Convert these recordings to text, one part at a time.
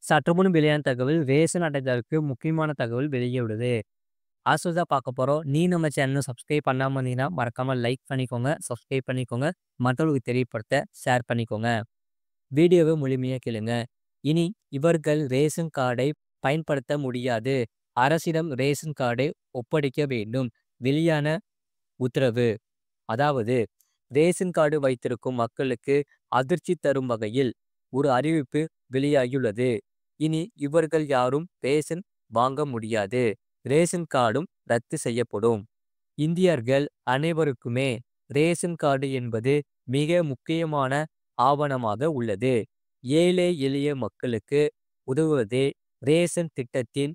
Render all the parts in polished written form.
சற்றுமுன் வெளியான தகவல் ரேஷன் அட்டைதாரருக்கு முக்கியமான தகவல் வெளியிடுது. தான் பார்க்க போறோம். நீ நம்ம சேனலை சப்ஸ்கிரைப் பண்ணாம இருந்தீங்கன்னா மறக்காம லைக் பண்ணிக்கோங்க, சப்ஸ்கிரைப் பண்ணிக்கோங்க, மற்றவர்களுக்கு தெரியப்படுத்த ஷேர் பண்ணிக்கோங்க. வீடியோவை முழுமையா கேளுங்க. இனி இவர்கள் ரேஷன் கார்டை பயன்படுத்த முடியாது. அரசிடம் ரேஷன் கார்டை ஒப்படைக்க வேண்டும். வெளியான உத்தரவு. அதாவது ரேஷன் கார்டு வைத்திருக்கும் மக்களுக்கு அதிர்ச்சி தரும் வகையில் ஒரு அறிவிப்பு வெளியாகியுள்ளது. இனி இவர்கள் யாரும் ரேஷன் வாங்க முடியாது. ரேஷன் கார்டும் ரத்து செய்யப்படும். இந்தியர்கள் அனைவருக்குமே ரேஷன் கார்டு என்பது மிக முக்கியமான ஆவணமாக உள்ளது. ஏழை எளிய மக்களுக்கு உதவுவதே ரேஷன் திட்டத்தின்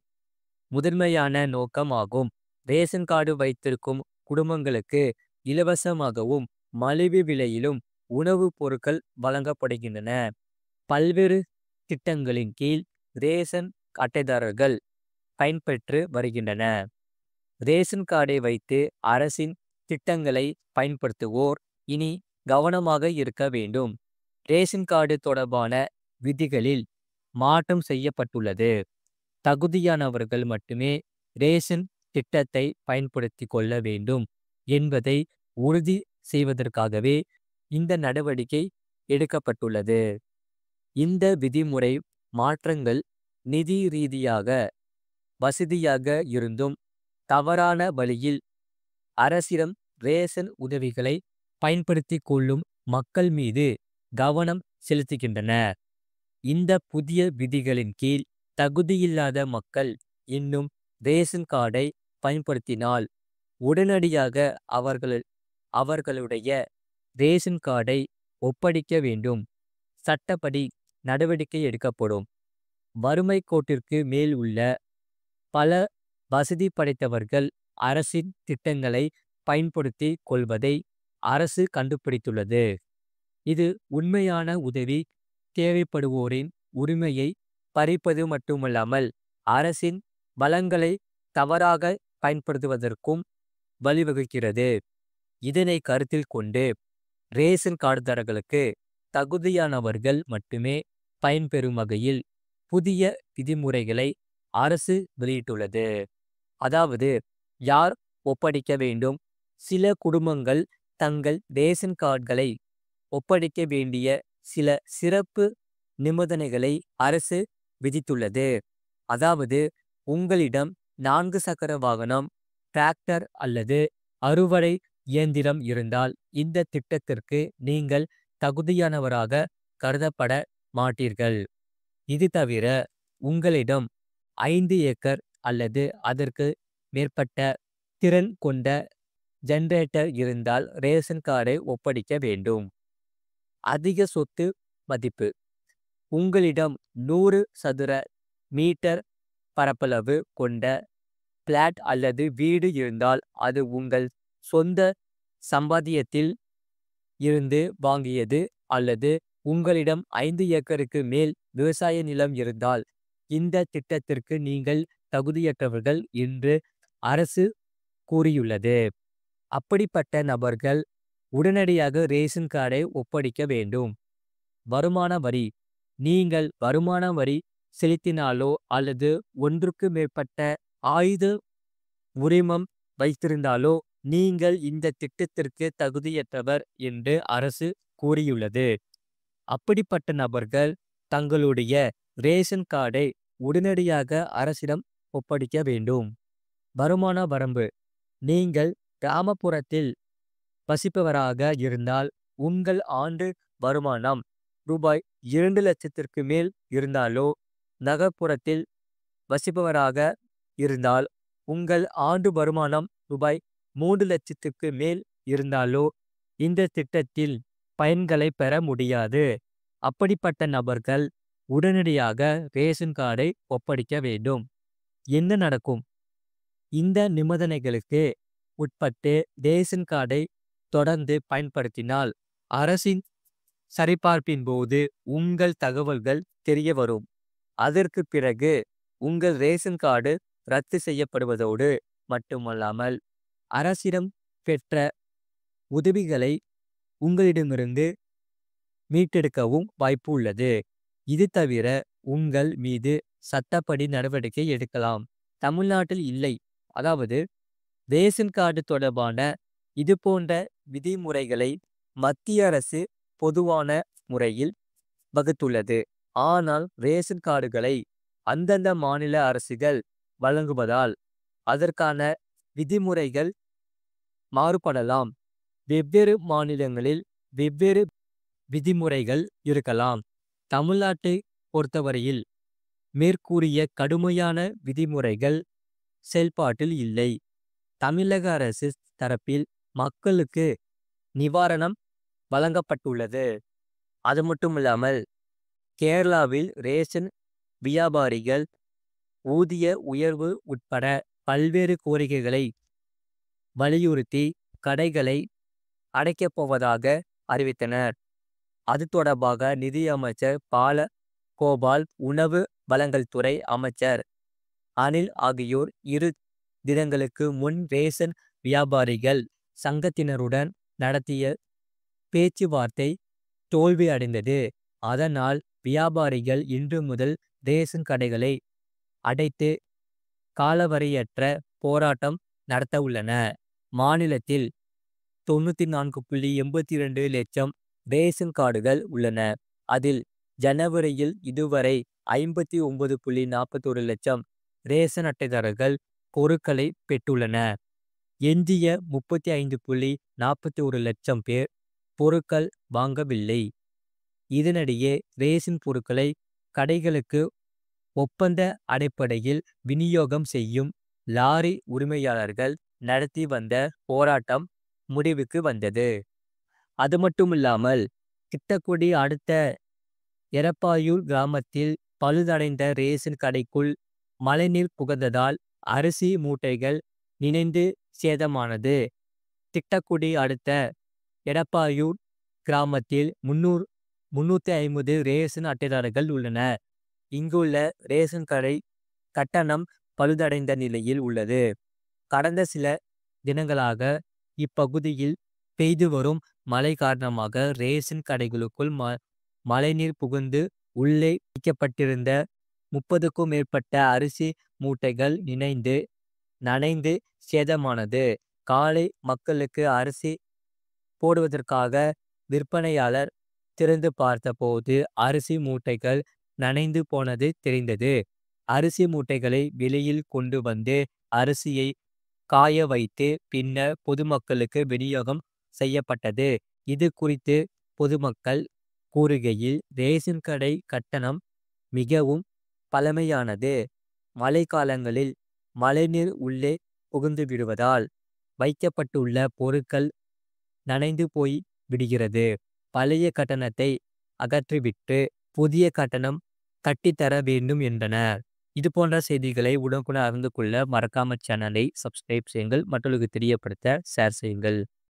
முதன்மையான நோக்கமாகும். ரேஷன் கார்டு வைத்திருக்கும் குடும்பங்களுக்கு இலவசமாகவும் மலிவு விலையிலும் உணவுப் பொருட்கள் வழங்கப்படுகின்றன. பல்வேறு திட்டங்களின் கீழ் ரேஷன் அட்டைதாரர்கள் பயன்பெற்று வருகின்றன. ரேஷன் கார்டை வைத்து அரசின் திட்டங்களை பயன்படுத்துவோர் இனி கவனமாக இருக்க வேண்டும். ரேஷன் கார்டு தொடர்பான விதிகளில் மாற்றம் செய்யப்பட்டுள்ளது. தகுதியானவர்கள் மட்டுமே ரேஷன் திட்டத்தை பயன்படுத்தி கொள்ள வேண்டும் என்பதை உறுதி செய்வதற்காகவே இந்த நடவடிக்கை எடுக்கப்பட்டுள்ளது. இந்த விதிமுறை மாற்றங்கள் நிதி ரீதியாக வசதியாக இருந்தும் தவறான வழியில் அரசிடம் ரேஷன் உதவிகளை பயன்படுத்தி கொள்ளும் மக்கள் மீது கவனம் செலுத்துகின்றன. இந்த புதிய விதிகளின் கீழ் தகுதியில்லாத மக்கள் இன்னும் ரேஷன் கார்டை பயன்படுத்தினால் உடனடியாக அவர்களுடைய ரேஷன் கார்டை ஒப்படைக்க வேண்டும். சட்டப்படி நடவடிக்கை எடுக்கப்படும். வறுமை கோட்டிற்கு மேல் உள்ள பல வசதி படைத்தவர்கள் அரசின் திட்டங்களை பயன்படுத்தி கொள்வதை அரசு கண்டுபிடித்துள்ளது. இது உண்மையான உதவி தேவைப்படுவோரின் உரிமையை பறிப்பது மட்டுமல்லாமல் அரசின் வளங்களை தவறாக பயன்படுத்துவதற்கும் வழிவகுக்கிறது. இதனை கருத்தில் கொண்டு ரேஷன் கார்டுதாரர்களுக்கு தகுதியானவர்கள் மட்டுமே பயன்பெறும் வகையில் புதிய விதிமுறைகளை அரசு வெளியிட்டுள்ளது. அதாவது யார் ஒப்படைக்க வேண்டும்? சில குடும்பங்கள் தங்கள் ரேஷன் கார்டுகளை ஒப்படைக்க வேண்டிய சில சிறப்பு நிபந்தனைகளை அரசு விதித்துள்ளது. அதாவது உங்களிடம் 4 சக்கர வாகனம், டிராக்டர் அல்லது அறுவடை இயந்திரம் இருந்தால் இந்த திட்டத்திற்கு நீங்கள் தகுதியானவராக கருதப்பட மாட்டீர்கள். இது தவிர உங்களிடம் 5 ஏக்கர் அல்லது அதற்கு மேற்பட்ட திறன் கொண்ட ஜெனரேட்டர் இருந்தால் ரேஷன் கார்டை ஒப்படைக்க வேண்டும். அதிக சொத்து மதிப்பு. உங்களிடம் 100 சதுர மீட்டர் பரப்பளவு கொண்ட பிளாட் அல்லது வீடு இருந்தால் அது உங்கள் சொந்த சம்பாத்தியத்தில் இருந்து வாங்கியது அல்லது உங்களிடம் 5 ஏக்கருக்கு மேல் விவசாய நிலம் இருந்தால் இந்த திட்டத்திற்கு நீங்கள் தகுதியற்றவர்கள் என்று அரசு கூறியுள்ளது. அப்படிப்பட்ட நபர்கள் உடனடியாக ரேஷன் கார்டை ஒப்படைக்க வேண்டும். வருமான வரி. நீங்கள் வருமான வரி செலுத்தினாலோ அல்லது ஒன்றுக்கு மேற்பட்ட ஆயுத உரிமம் வைத்திருந்தாலோ நீங்கள் இந்த திட்டத்திற்கு தகுதியற்றவர் என்று அரசு கூறியுள்ளது. அப்படிப்பட்ட நபர்கள் தங்களுடைய ரேஷன் கார்டை உடனடியாக அரசிடம் ஒப்படைக்க வேண்டும். வருமான வரம்பு. நீங்கள் கிராமப்புறத்தில் வசிப்பவராக இருந்தால் உங்கள் ஆண்டு வருமானம் ரூபாய் 2 லட்சத்திற்கு மேல் இருந்தாலோ, நகர்ப்புறத்தில் வசிப்பவராக இருந்தால் உங்கள் ஆண்டு வருமானம் ரூபாய் 3 லட்சத்துக்கு மேல் இருந்தாலோ இந்த திட்டத்தில் பயன்களை பெற முடியாது. அப்படிப்பட்ட நபர்கள் உடனடியாக ரேஷன் கார்டை ஒப்படைக்க வேண்டும். என்ன நடக்கும்? இந்த நிபந்தனைகளுக்கு உட்பட்டு ரேஷன் கார்டை தொடர்ந்து பயன்படுத்தினால் அரசின் சரிபார்ப்பின் போது உங்கள் தகவல்கள் தெரிய வரும். அதற்கு பிறகு உங்கள் ரேஷன் கார்டு ரத்து செய்யப்படுவதோடு மட்டுமல்லாமல் அரசிடம் பெற்ற உதவிகளை உங்களிடமிருந்து மீட்டெடுக்கவும் வாய்ப்பு உள்ளது. இது தவிர உங்கள் மீது சட்டப்படி நடவடிக்கை எடுக்கலாம். தமிழ்நாட்டில் இல்லை. அதாவது ரேஷன் கார்டு தொடர்பான இது போன்ற விதிமுறைகளை மத்திய அரசு பொதுவான முறையில் வகுத்துள்ளது. ஆனால் ரேஷன் கார்டுகளை அந்தந்த மாநில அரசுகள் வழங்குவதால் அதற்கான விதிமுறைகள் மாறுபடலாம். வெவ்வேறு மாநிலங்களில் வெவ்வேறு விதிமுறைகள் இருக்கலாம். தமிழ்நாட்டை பொறுத்தவரையில் மேற்கூறிய கடுமையான விதிமுறைகள் செயல்பாட்டில் இல்லை. தமிழக அரசு தரப்பில் மக்களுக்கு நிவாரணம் வழங்கப்பட்டுள்ளது. அது மட்டுமில்லாமல் கேரளாவில் ரேஷன் வியாபாரிகள் ஊதிய உயர்வு உட்பட பல்வேறு கோரிக்கைகளை வலியுறுத்தி கடைகளை அடைக்கப் போவதாக அறிவித்தனர். அது தொடர்பாக நிதியமைச்சர் பால கோபால், உணவு வழங்கல் துறை அமைச்சர் அனில் ஆகியோர் 2 தினங்களுக்கு முன் ரேஷன் வியாபாரிகள் சங்கத்தினருடன் நடத்திய பேச்சுவார்த்தை தோல்வியடைந்தது. அதனால் வியாபாரிகள் இன்று முதல் ரேஷன் கடைகளை அடைத்து காலவரையற்ற போராட்டம் நடத்த உள்ளனர். மாநிலத்தில் 94.82 லட்சம் ரேஷன் கார்டுகள் உள்ளன. அதில் ஜனவரியில் இதுவரை 59.41 லட்சம் ரேஷன் அட்டைதாரர்கள் பொருட்களை பெற்றுள்ளனர். எஞ்சிய 35.41 லட்சம் பேர் பொருட்கள் வாங்கவில்லை. இதனிடையே ரேஷன் பொருட்களை கடைகளுக்கு ஒப்பந்த அடிப்படையில் விநியோகம் செய்யும் லாரி உரிமையாளர்கள் நடத்தி வந்த போராட்டம் முடிவுக்கு வந்தது. அது மட்டுமில்லாமல் திட்டக்குடி அடுத்த எரப்பாயூர் கிராமத்தில் பழுதடைந்த ரேஷன் கடைக்குள் மழைநீர் புகுந்ததால் அரிசி மூட்டைகள் நினைந்து சேதமானது. திட்டக்குடி அடுத்த எடப்பாயூர் கிராமத்தில் 350 ரேஷன் அட்டைதாரர்கள் உள்ளனர். இங்குள்ள ரேஷன் கடை கட்டணம் பழுதடைந்த நிலையில் உள்ளது. கடந்த சில தினங்களாக இப்பகுதியில் பெய்து வரும் மழை காரணமாக ரேஷன் கடைகளுக்குள் மழைநீர் புகுந்து உள்ளே வைக்கப்பட்டிருந்த 30க்கும் மேற்பட்ட அரிசி மூட்டைகள் நனைந்து சேதமானது. காலை மக்களுக்கு அரிசி போடுவதற்காக விற்பனையாளர் திறந்து பார்த்தபோது அரிசி மூட்டைகள் நனைந்து போனது தெரிந்தது. அரிசி மூட்டைகளை வெளியில் கொண்டு வந்து அரிசியை காய வைத்து பின்னர் பொதுமக்களுக்கு விநியோகம் செய்யப்பட்டது. இது குறித்து பொதுமக்கள் கூறுகையில், ரேஷன் கடை கட்டணம் மிகவும் பழமையானது. மழைக்காலங்களில் மழைநீர் உள்ளே புகுந்து விடுவதால் வைக்கப்பட்டுள்ள பொருட்கள் நனைந்து போய் விடுகிறது. பழைய கட்டணத்தை அகற்றிவிட்டு புதிய கட்டணம் கட்டித்தர வேண்டும் என்றனர். இது போன்ற செய்திகளை உடனுக்குடன் அறிந்து கொள்ள மறக்காம சேனலை சப்ஸ்கிரைப் செய்யுங்கள். மற்றவர்களுக்கு தெரியப்படுத்த ஷேர் செய்யுங்கள்.